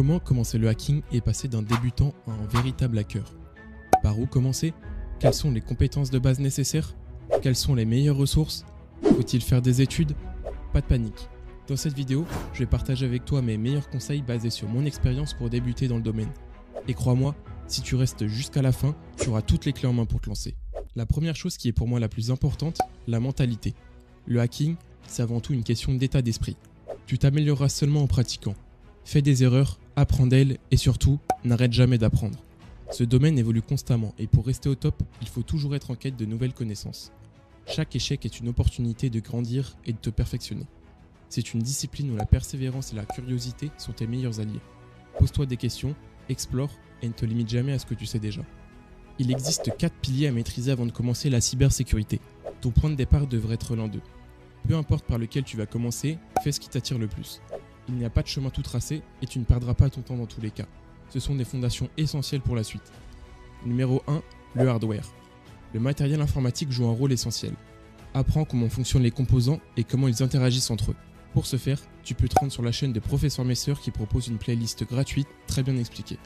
Comment commencer le hacking et passer d'un débutant à un véritable hacker? Par où commencer? Quelles sont les compétences de base nécessaires? Quelles sont les meilleures ressources? Faut-il faire des études? Pas de panique. Dans cette vidéo, je vais partager avec toi mes meilleurs conseils basés sur mon expérience pour débuter dans le domaine. Et crois-moi, si tu restes jusqu'à la fin, tu auras toutes les clés en main pour te lancer. La première chose qui est pour moi la plus importante, la mentalité. Le hacking, c'est avant tout une question d'état d'esprit. Tu t'amélioreras seulement en pratiquant. Fais des erreurs, apprends d'elles et surtout, n'arrête jamais d'apprendre. Ce domaine évolue constamment et pour rester au top, il faut toujours être en quête de nouvelles connaissances. Chaque échec est une opportunité de grandir et de te perfectionner. C'est une discipline où la persévérance et la curiosité sont tes meilleurs alliés. Pose-toi des questions, explore et ne te limite jamais à ce que tu sais déjà. Il existe 4 piliers à maîtriser avant de commencer la cybersécurité. Ton point de départ devrait être l'un d'eux. Peu importe par lequel tu vas commencer, fais ce qui t'attire le plus. Il n'y a pas de chemin tout tracé et tu ne perdras pas ton temps dans tous les cas. Ce sont des fondations essentielles pour la suite. Numéro 1, le hardware. Le matériel informatique joue un rôle essentiel. Apprends comment fonctionnent les composants et comment ils interagissent entre eux. Pour ce faire, tu peux te rendre sur la chaîne de Professeur Messer qui propose une playlist gratuite très bien expliquée.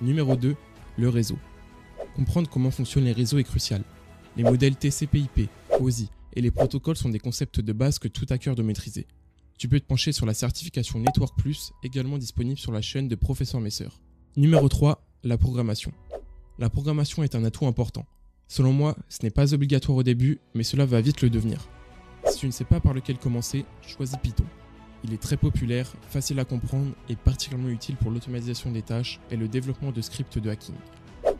Numéro 2, le réseau. Comprendre comment fonctionnent les réseaux est crucial. Les modèles TCP/IP, OSI et les protocoles sont des concepts de base que tout hacker doit maîtriser. Tu peux te pencher sur la certification Network Plus, également disponible sur la chaîne de Professeur Messer. Numéro 3, la programmation. La programmation est un atout important. Selon moi, ce n'est pas obligatoire au début, mais cela va vite le devenir. Si tu ne sais pas par lequel commencer, choisis Python. Il est très populaire, facile à comprendre et particulièrement utile pour l'automatisation des tâches et le développement de scripts de hacking.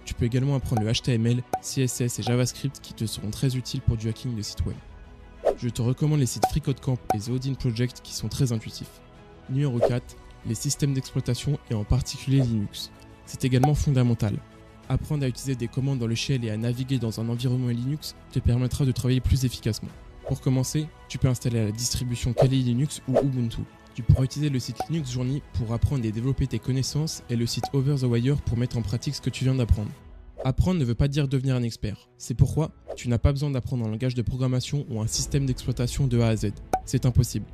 Tu peux également apprendre le HTML, CSS et JavaScript qui te seront très utiles pour du hacking de site web. Je te recommande les sites FreeCodeCamp et The Odin Project qui sont très intuitifs. Numéro 4, les systèmes d'exploitation et en particulier Linux. C'est également fondamental. Apprendre à utiliser des commandes dans le shell et à naviguer dans un environnement Linux te permettra de travailler plus efficacement. Pour commencer, tu peux installer la distribution Kali Linux ou Ubuntu. Tu pourras utiliser le site Linux Journey pour apprendre et développer tes connaissances et le site Over the Wire pour mettre en pratique ce que tu viens d'apprendre. Apprendre ne veut pas dire devenir un expert. C'est pourquoi tu n'as pas besoin d'apprendre un langage de programmation ou un système d'exploitation de A à Z. C'est impossible.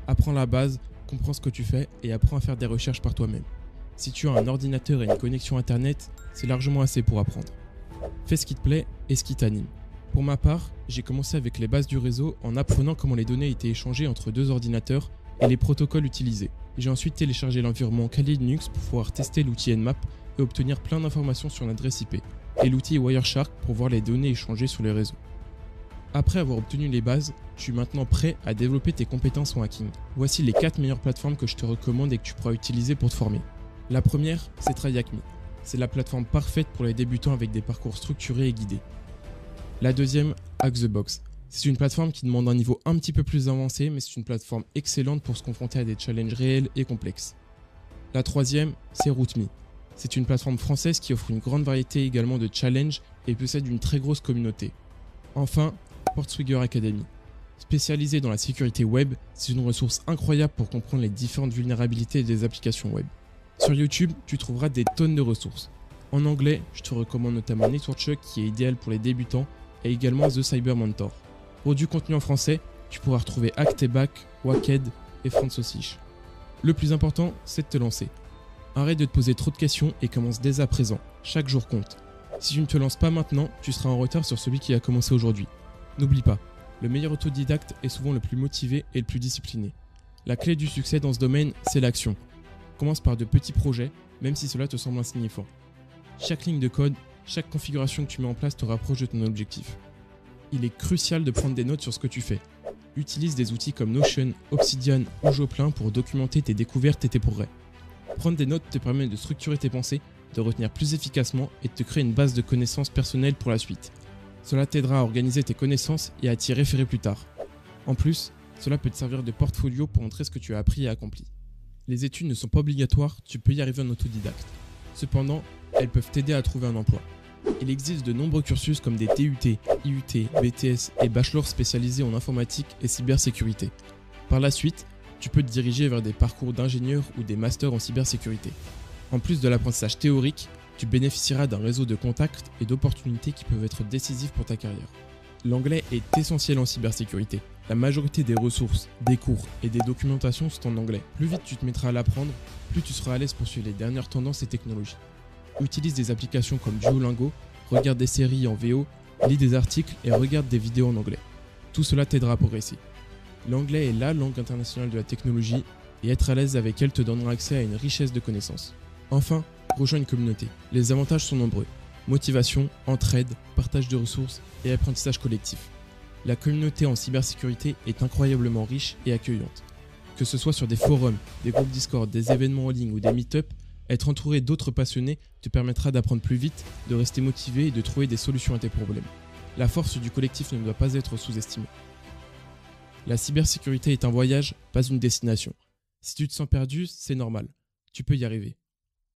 Apprends la base, comprends ce que tu fais et apprends à faire des recherches par toi-même. Si tu as un ordinateur et une connexion internet, c'est largement assez pour apprendre. Fais ce qui te plaît et ce qui t'anime. Pour ma part, j'ai commencé avec les bases du réseau en apprenant comment les données étaient échangées entre deux ordinateurs et les protocoles utilisés. J'ai ensuite téléchargé l'environnement Kali Linux pour pouvoir tester l'outil Nmap et obtenir plein d'informations sur l'adresse IP, et l'outil Wireshark pour voir les données échangées sur les réseaux. Après avoir obtenu les bases, je suis maintenant prêt à développer tes compétences en hacking. Voici les 4 meilleures plateformes que je te recommande et que tu pourras utiliser pour te former. La première, c'est TryHackMe. C'est la plateforme parfaite pour les débutants avec des parcours structurés et guidés. La deuxième, HackTheBox. C'est une plateforme qui demande un niveau un petit peu plus avancé, mais c'est une plateforme excellente pour se confronter à des challenges réels et complexes. La troisième, c'est RootMe. C'est une plateforme française qui offre une grande variété également de challenges et possède une très grosse communauté. Enfin, Portswigger Academy. Spécialisée dans la sécurité web, c'est une ressource incroyable pour comprendre les différentes vulnérabilités des applications web. Sur YouTube, tu trouveras des tonnes de ressources. En anglais, je te recommande notamment NetworkChuck qui est idéal pour les débutants et également The Cyber Mentor. Pour du contenu en français, tu pourras retrouver Hack-T-Back, Wacked et France Osich. Le plus important, c'est de te lancer. Arrête de te poser trop de questions et commence dès à présent. Chaque jour compte. Si tu ne te lances pas maintenant, tu seras en retard sur celui qui a commencé aujourd'hui. N'oublie pas, le meilleur autodidacte est souvent le plus motivé et le plus discipliné. La clé du succès dans ce domaine, c'est l'action. Commence par de petits projets, même si cela te semble insignifiant. Chaque ligne de code, chaque configuration que tu mets en place te rapproche de ton objectif. Il est crucial de prendre des notes sur ce que tu fais. Utilise des outils comme Notion, Obsidian ou Joplin pour documenter tes découvertes et tes progrès. Prendre des notes te permet de structurer tes pensées, de retenir plus efficacement et de te créer une base de connaissances personnelles pour la suite. Cela t'aidera à organiser tes connaissances et à t'y référer plus tard. En plus, cela peut te servir de portfolio pour montrer ce que tu as appris et accompli. Les études ne sont pas obligatoires, tu peux y arriver en autodidacte. Cependant, elles peuvent t'aider à trouver un emploi. Il existe de nombreux cursus comme des TUT, IUT, BTS et bachelors spécialisés en informatique et cybersécurité. Par la suite, tu peux te diriger vers des parcours d'ingénieur ou des masters en cybersécurité. En plus de l'apprentissage théorique, tu bénéficieras d'un réseau de contacts et d'opportunités qui peuvent être décisifs pour ta carrière. L'anglais est essentiel en cybersécurité. La majorité des ressources, des cours et des documentations sont en anglais. Plus vite tu te mettras à l'apprendre, plus tu seras à l'aise pour suivre les dernières tendances et technologies. Utilise des applications comme Duolingo, regarde des séries en VO, lis des articles et regarde des vidéos en anglais. Tout cela t'aidera à progresser. L'anglais est la langue internationale de la technologie et être à l'aise avec elle te donnera accès à une richesse de connaissances. Enfin, rejoins une communauté. Les avantages sont nombreux. Motivation, entraide, partage de ressources et apprentissage collectif. La communauté en cybersécurité est incroyablement riche et accueillante. Que ce soit sur des forums, des groupes Discord, des événements en ligne ou des meet-up, être entouré d'autres passionnés te permettra d'apprendre plus vite, de rester motivé et de trouver des solutions à tes problèmes. La force du collectif ne doit pas être sous-estimée. La cybersécurité est un voyage, pas une destination. Si tu te sens perdu, c'est normal. Tu peux y arriver.